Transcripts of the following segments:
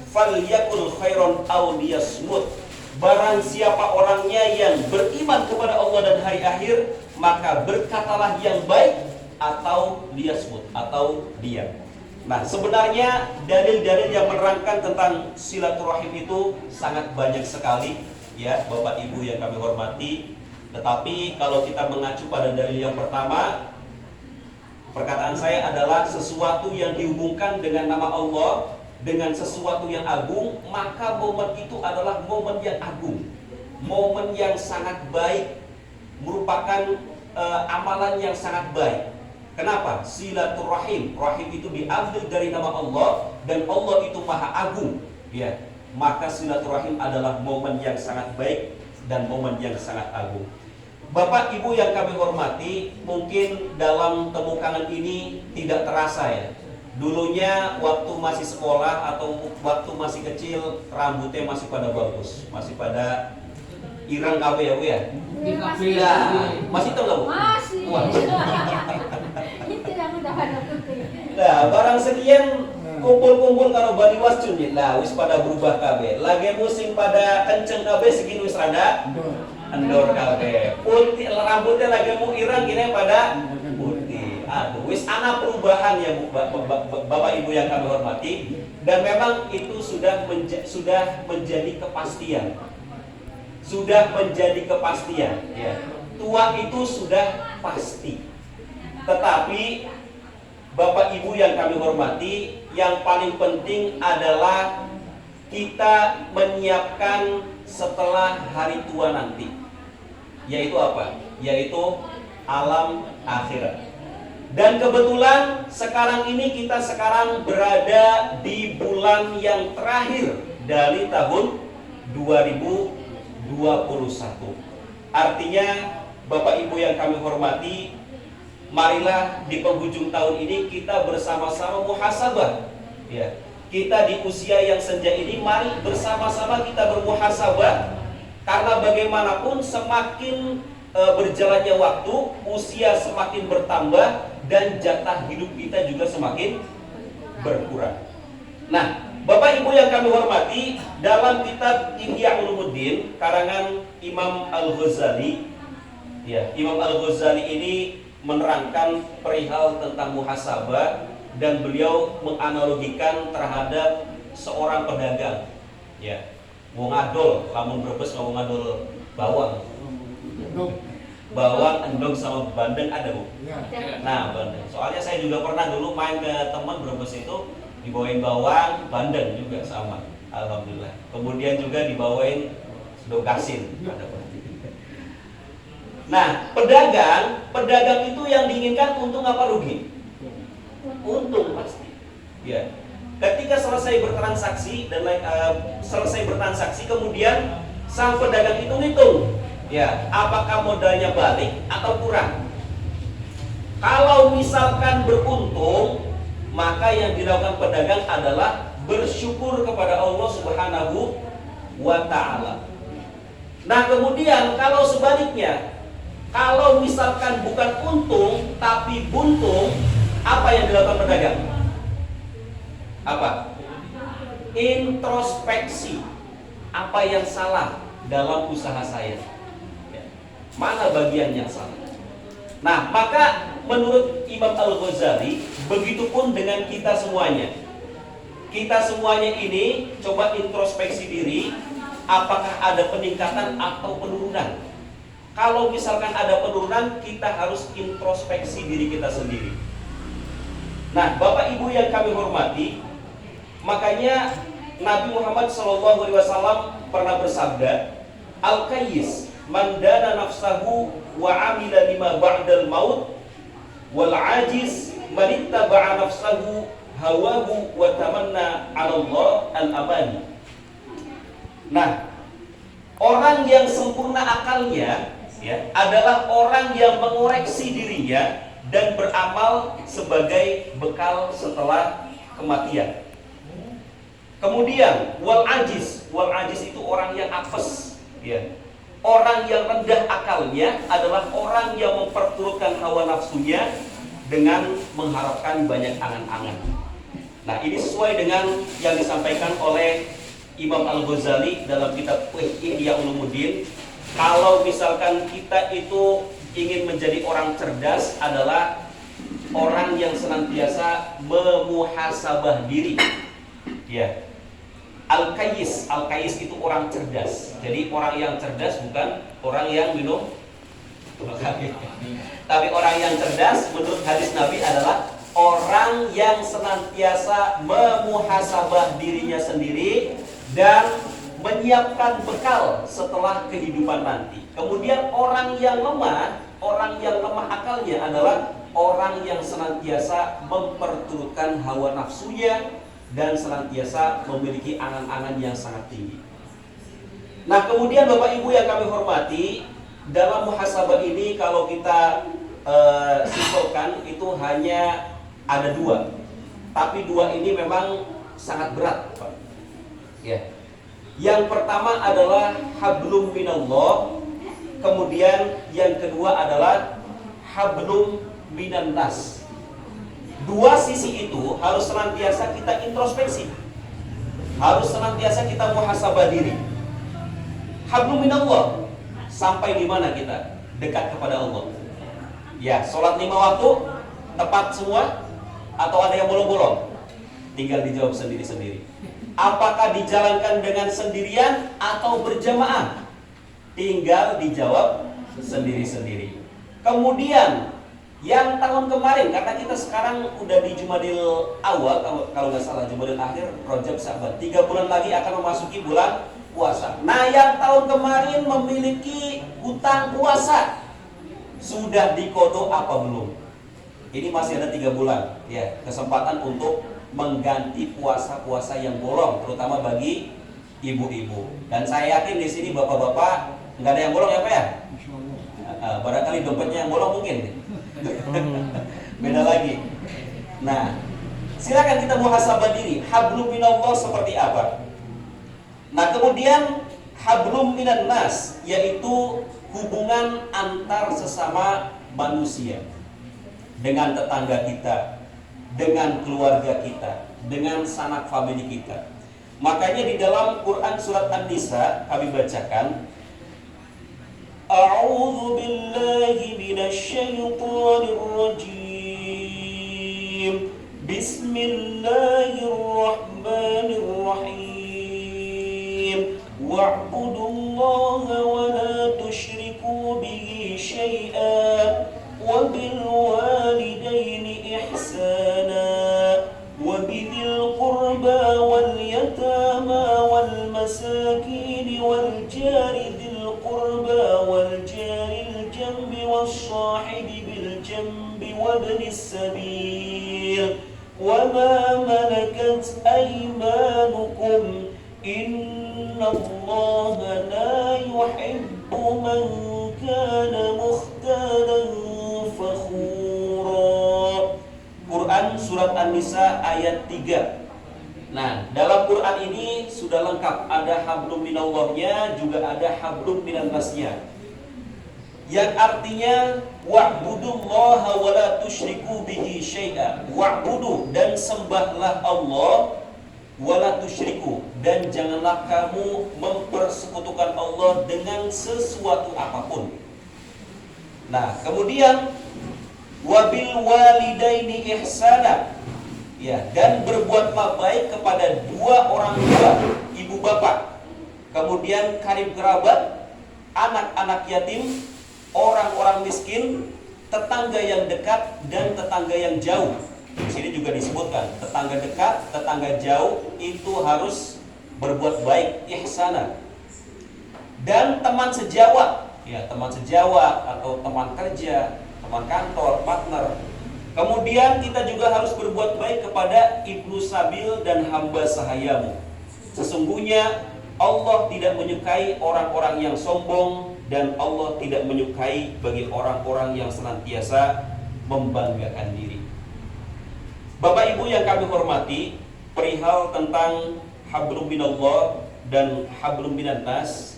falyakul khairon aw liyasmut. Barang siapa orangnya yang beriman kepada Allah dan hari akhir, maka berkatalah yang baik atau liyasmut, atau diam. Nah, sebenarnya dalil-dalil yang menerangkan tentang silaturahim itu sangat banyak sekali, ya Bapak Ibu yang kami hormati. Tetapi kalau kita mengacu pada dalil yang pertama, perkataan saya adalah sesuatu yang dihubungkan dengan nama Allah, dengan sesuatu yang agung, maka momen itu adalah momen yang agung, momen yang sangat baik, merupakan amalan yang sangat baik. Kenapa? Silaturahim, rahim itu diambil dari nama Allah, dan Allah itu maha agung, ya. Maka silaturahim adalah momen yang sangat baik dan momen yang sangat agung. Bapak Ibu yang kami hormati, mungkin dalam temu kangen ini tidak terasa, ya. Dulunya waktu masih sekolah atau waktu masih kecil, rambutnya masih pada bagus, masih pada irang KB ya Bu ya? Masih tahu nggak Bu? Masih. Itu yang udah pada putih. Nah, barang sekian kumpul-kumpul kalau baliwas cunit lah, wis pada berubah KB. Lagi musim pada kenceng KB segini wis rada endor KB. Putih rambutnya lagi mau irang gini pada putih. Aduh, wis ana perubahan ya Bu, Bapak Ibu yang kami hormati, dan memang itu sudah menjadi kepastian. Sudah menjadi kepastian, ya. Tua itu sudah pasti. Tetapi Bapak Ibu yang kami hormati, yang paling penting adalah kita menyiapkan setelah hari tua nanti. Yaitu apa? Yaitu alam akhirat. Dan kebetulan sekarang ini kita berada di bulan yang terakhir dari tahun 2021. Artinya Bapak Ibu yang kami hormati, marilah di penghujung tahun ini kita bersama-sama muhasabah, ya. Kita di usia yang senja ini, mari bersama-sama kita bermuhasabah, karena bagaimanapun semakin berjalannya waktu, usia semakin bertambah, dan jatah hidup kita juga semakin berkurang. Nah, Bapak Ibu yang kami hormati, dalam kitab Ihya Ulumuddin karangan Imam Al-Ghazali, ya, Imam Al-Ghazali ini menerangkan perihal tentang muhasabah, dan beliau menganalogikan terhadap seorang pedagang, ya. Wong adol, lamun Brebes ngomong adol bawang. Bawang, endong sama bandeng ada Bu? Nah, bandeng. Soalnya saya juga pernah dulu main ke teman Brebes itu, dibawain bawang, bandeng juga sama. Alhamdulillah. Kemudian juga dibawain dokasin. Nah, pedagang itu yang diinginkan untung apa rugi? Untung pasti. Ya. Ketika selesai bertransaksi kemudian sang pedagang itu ngitung, ya, apakah modalnya balik atau kurang. Kalau misalkan beruntung, maka yang dilakukan pedagang adalah bersyukur kepada Allah Subhanahu wa ta'ala. Nah, kemudian kalau sebaliknya, kalau misalkan bukan untung tapi buntung, apa yang dilakukan pedagang? Apa? Introspeksi. Apa yang salah dalam usaha saya? Mana bagian yang salah? Nah, maka menurut Imam Al-Ghazali, begitupun dengan kita semuanya. Kita semuanya ini coba introspeksi diri, apakah ada peningkatan atau penurunan. Kalau misalkan ada penurunan, kita harus introspeksi diri kita sendiri. Nah, Bapak Ibu yang kami hormati, makanya Nabi Muhammad SAW pernah bersabda, Al-Qayyis man dana nafsahu wa amila lima ba'dal maut, wal ajiz man ittaba'a nafsahu hawahu wa tamanna 'ala Allah al-amani. Nah, orang yang sempurna akalnya, ya, adalah orang yang mengoreksi dirinya dan beramal sebagai bekal setelah kematian. Kemudian wal ajiz itu orang yang apes, ya. Orang yang rendah akalnya adalah orang yang memperturutkan hawa nafsunya dengan mengharapkan banyak angan-angan. Nah, ini sesuai dengan yang disampaikan oleh Imam Al-Ghazali dalam kitab Ihya Ulumuddin. Kalau misalkan kita itu ingin menjadi orang cerdas adalah orang yang senantiasa memuhasabah diri. Ya. Al-Qayyis itu orang cerdas. Jadi orang yang cerdas bukan orang yang minum. Tapi orang yang cerdas menurut hadis Nabi adalah orang yang senantiasa memuhasabah dirinya sendiri dan menyiapkan bekal setelah kehidupan nanti. Kemudian orang yang lemah akalnya adalah orang yang senantiasa memperturutkan hawa nafsunya dan senantiasa memiliki angan-angan yang sangat tinggi. Nah, kemudian Bapak Ibu yang kami hormati, dalam muhasabah ini kalau kita simpulkan itu hanya ada dua. Tapi dua ini memang sangat berat, Pak. Ya. Yang pertama adalah hablum minallah, kemudian yang kedua adalah hablum minan nas. Dua sisi itu harus senantiasa kita introspeksi. Harus senantiasa kita muhasabah diri. Hablum minallah, sampai di mana kita dekat kepada Allah? Ya, sholat 5 waktu tepat semua atau ada yang bolong-bolong? Tinggal dijawab sendiri-sendiri. Apakah dijalankan dengan sendirian atau berjamaah? Tinggal dijawab sendiri-sendiri. Kemudian yang tahun kemarin, karena kita sekarang udah di Jumadil Awal, kalau nggak salah Jumadil Akhir, Rajab, Syaban, 3 bulan lagi akan memasuki bulan puasa. Nah, yang tahun kemarin memiliki hutang puasa, sudah dikodok apa belum? Ini masih ada 3 bulan, ya, kesempatan untuk mengganti puasa-puasa yang bolong, terutama bagi ibu-ibu. Dan saya yakin di sini bapak-bapak nggak ada yang bolong ya Pak ya? Barangkali dompetnya yang bolong mungkin. Beda lagi. Nah, silakan kita muhasabah diri. Hablum minallah seperti apa? Nah, kemudian hablum minan nas, yaitu hubungan antar sesama manusia, dengan tetangga kita, dengan keluarga kita, dengan sanak famili kita. Makanya di dalam Quran surat An-Nisa kami bacakan, A'udzu billahi minasyaitonir rajim. Bismillahirrahmanirrahim. Wa'budullaha wa la tusyriku bihi syai'an wa bil walidaini ihsana wa bidhil qurba wal yatama wal masakin wal jari dhil qurba wal jaril jambi was sahibi bil jambi wabnis sabil wa ma malakat aymanukum innallaha la yuhibbu man kana mukhtalan fakhura. Quran surat An-Nisa ayat 3. Nah, dalam Quran ini sudah lengkap, ada hablum minallahnya, juga ada hablum minan nasnya. Yang artinya wa'budullaha wa la tusyriku bihi syai'a. Wa'budu, dan sembahlah Allah, wa la tusyriku, dan janganlah kamu mempersekutukan Allah dengan sesuatu apapun. Nah, kemudian wabil walidaini ihsana, ya, dan berbuatlah baik kepada dua orang tua, ibu bapak, kemudian karib kerabat, anak-anak yatim, orang-orang miskin, tetangga yang dekat dan tetangga yang jauh. Di sini juga disebutkan tetangga dekat, tetangga jauh itu harus berbuat baik, ihsana. Dan teman sejawat, ya, teman sejawat atau teman kerja, teman kantor, partner. Kemudian kita juga harus berbuat baik kepada ibnu sabil dan hamba sahayamu. Sesungguhnya Allah tidak menyukai orang-orang yang sombong, dan Allah tidak menyukai bagi orang-orang yang senantiasa membanggakan diri. Bapak Ibu yang kami hormati, perihal tentang hablum minallah dan hablum minan nas,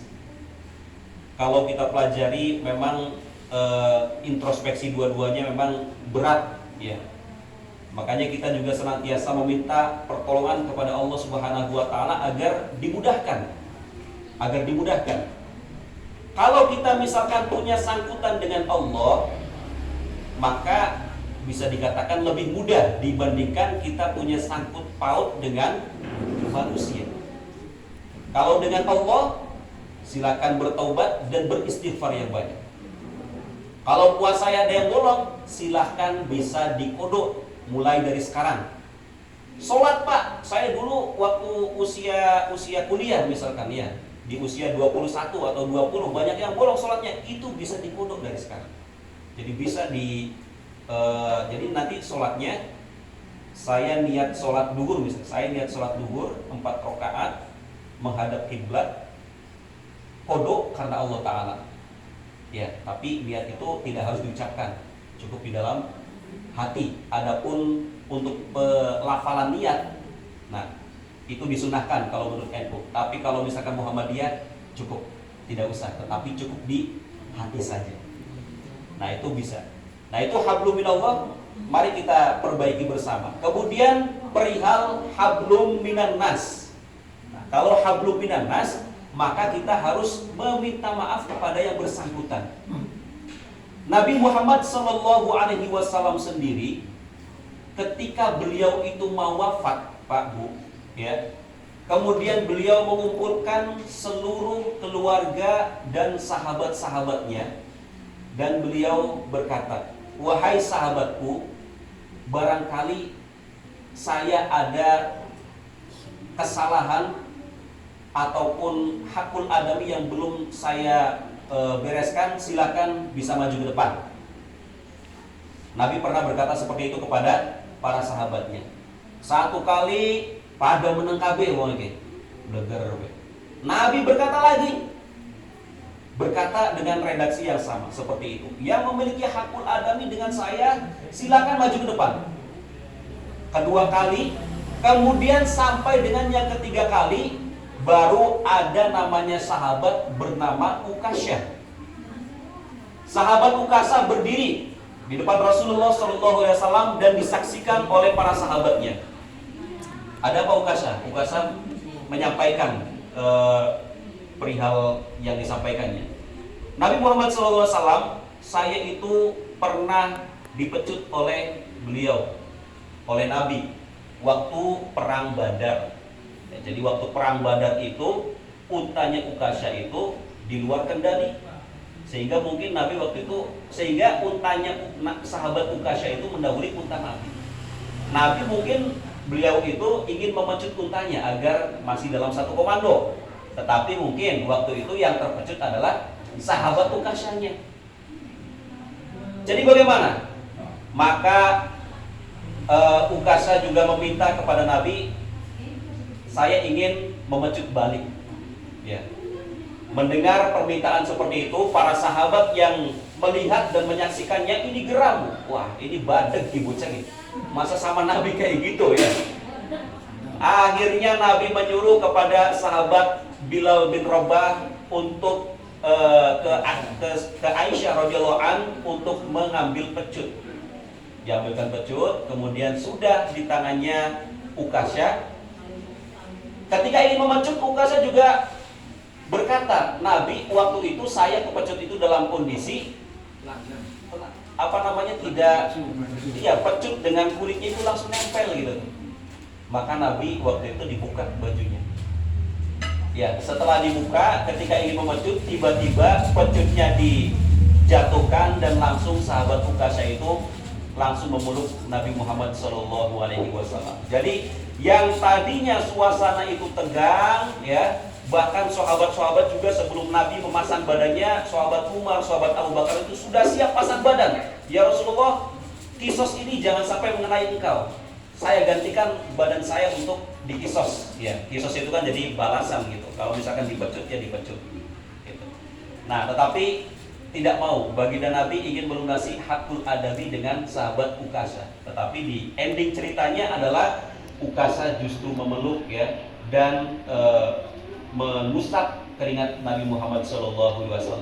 kalau kita pelajari memang introspeksi dua-duanya memang berat, ya. Makanya kita juga senantiasa meminta pertolongan kepada Allah Subhanahu wa taala agar dimudahkan. Agar dimudahkan. Kalau kita misalkan punya sangkutan dengan Allah, maka bisa dikatakan lebih mudah dibandingkan kita punya sangkut paut dengan manusia. Kalau dengan Allah, silakan bertaubat dan beristighfar yang banyak. Kalau puasa ada yang bolong, silahkan bisa dikodok mulai dari sekarang. Sholat Pak, saya dulu waktu usia kuliah misalkan ya, di usia 21 atau 20 banyak yang bolong sholatnya, itu bisa dikodok dari sekarang. Jadi bisa jadi nanti sholatnya saya niat sholat duhur misalnya, saya niat sholat duhur 4 rakaat menghadap kiblat, kodok karena Allah Ta'ala ya, tapi niat itu tidak harus diucapkan, cukup di dalam hati. Adapun untuk pelafalan niat, nah itu disunahkan kalau menurut NU, tapi kalau misalkan Muhammadiyah cukup, tidak usah, tetapi cukup di hati saja. Nah itu bisa. Nah itu hablum minallah, mari kita perbaiki bersama. Kemudian perihal hablum minan nas. Kalau hablum minan nas, maka kita harus meminta maaf kepada yang bersangkutan. Nabi Muhammad SAW sendiri, ketika beliau itu mau wafat, Pak Bu, ya, kemudian beliau mengumpulkan seluruh keluarga dan sahabat-sahabatnya, dan beliau berkata, wahai sahabatku, barangkali saya ada kesalahan ataupun hakul adami yang belum saya bereskan, silakan bisa maju ke depan. Nabi pernah berkata seperti itu kepada para sahabatnya. Satu kali pada menengkabe Nabi berkata lagi, berkata dengan redaksi yang sama seperti itu. Yang memiliki hakul adami dengan saya, silakan maju ke depan. Kedua kali, kemudian sampai dengan yang ketiga kali, baru ada namanya sahabat bernama Ukasyah. Sahabat Ukasyah berdiri di depan Rasulullah SAW dan disaksikan oleh para sahabatnya. Ada apa Ukasyah? Ukasyah menyampaikan perihal yang disampaikannya. Nabi Muhammad SAW, saya itu pernah dipecut oleh beliau, oleh Nabi, waktu perang Badar. Ya, jadi waktu perang Badar itu untanya Ukasyah itu di luar kendali, sehingga mungkin Nabi waktu itu, sehingga untanya sahabat Ukasyah itu mendahului unta Nabi. Nabi mungkin beliau itu ingin memecut untanya agar masih dalam satu komando, tetapi mungkin waktu itu yang terpecut adalah sahabat Ukasyahnya. Jadi bagaimana? Maka Ukasyah juga meminta kepada Nabi, saya ingin memecut balik. Ya. Mendengar permintaan seperti itu, para sahabat yang melihat dan menyaksikannya ini geram. Wah, ini badeg bocah ini. Masa sama Nabi kayak gitu ya? Akhirnya Nabi menyuruh kepada sahabat Bilal bin Rabah untuk ke Aisyah radhiyallahu an untuk mengambil pecut. Diambilkan pecut, kemudian sudah di tangannya Ukasyah. Ketika ingin memecut, Ukasyah juga berkata, Nabi, waktu itu saya kepecut itu dalam kondisi tidak, iya, pecut dengan kulitnya itu langsung nempel gitu. Maka Nabi waktu itu dibuka bajunya. Ya, setelah dibuka, ketika ingin memecut, tiba-tiba pecutnya dijatuhkan dan langsung sahabat Ukasyah itu langsung memeluk Nabi Muhammad SAW. Jadi yang tadinya suasana itu tegang, ya, bahkan sahabat-sahabat juga sebelum Nabi memasang badannya, sahabat Umar, sahabat Abu Bakar itu sudah siap pasang badan. Ya Rasulullah, kisos ini jangan sampai mengenai engkau. Saya gantikan badan saya untuk dikisos. Ya, kisos itu kan jadi balasan gitu. Kalau misalkan dipecut ya dipecut. Gitu. Nah, tetapi tidak mau. Baginda Nabi ingin melunasi hakul adabi dengan sahabat Ukasyah. Tetapi di ending ceritanya adalah Ukasyah justru memeluk ya dan mengusap keringat Nabi Muhammad SAW.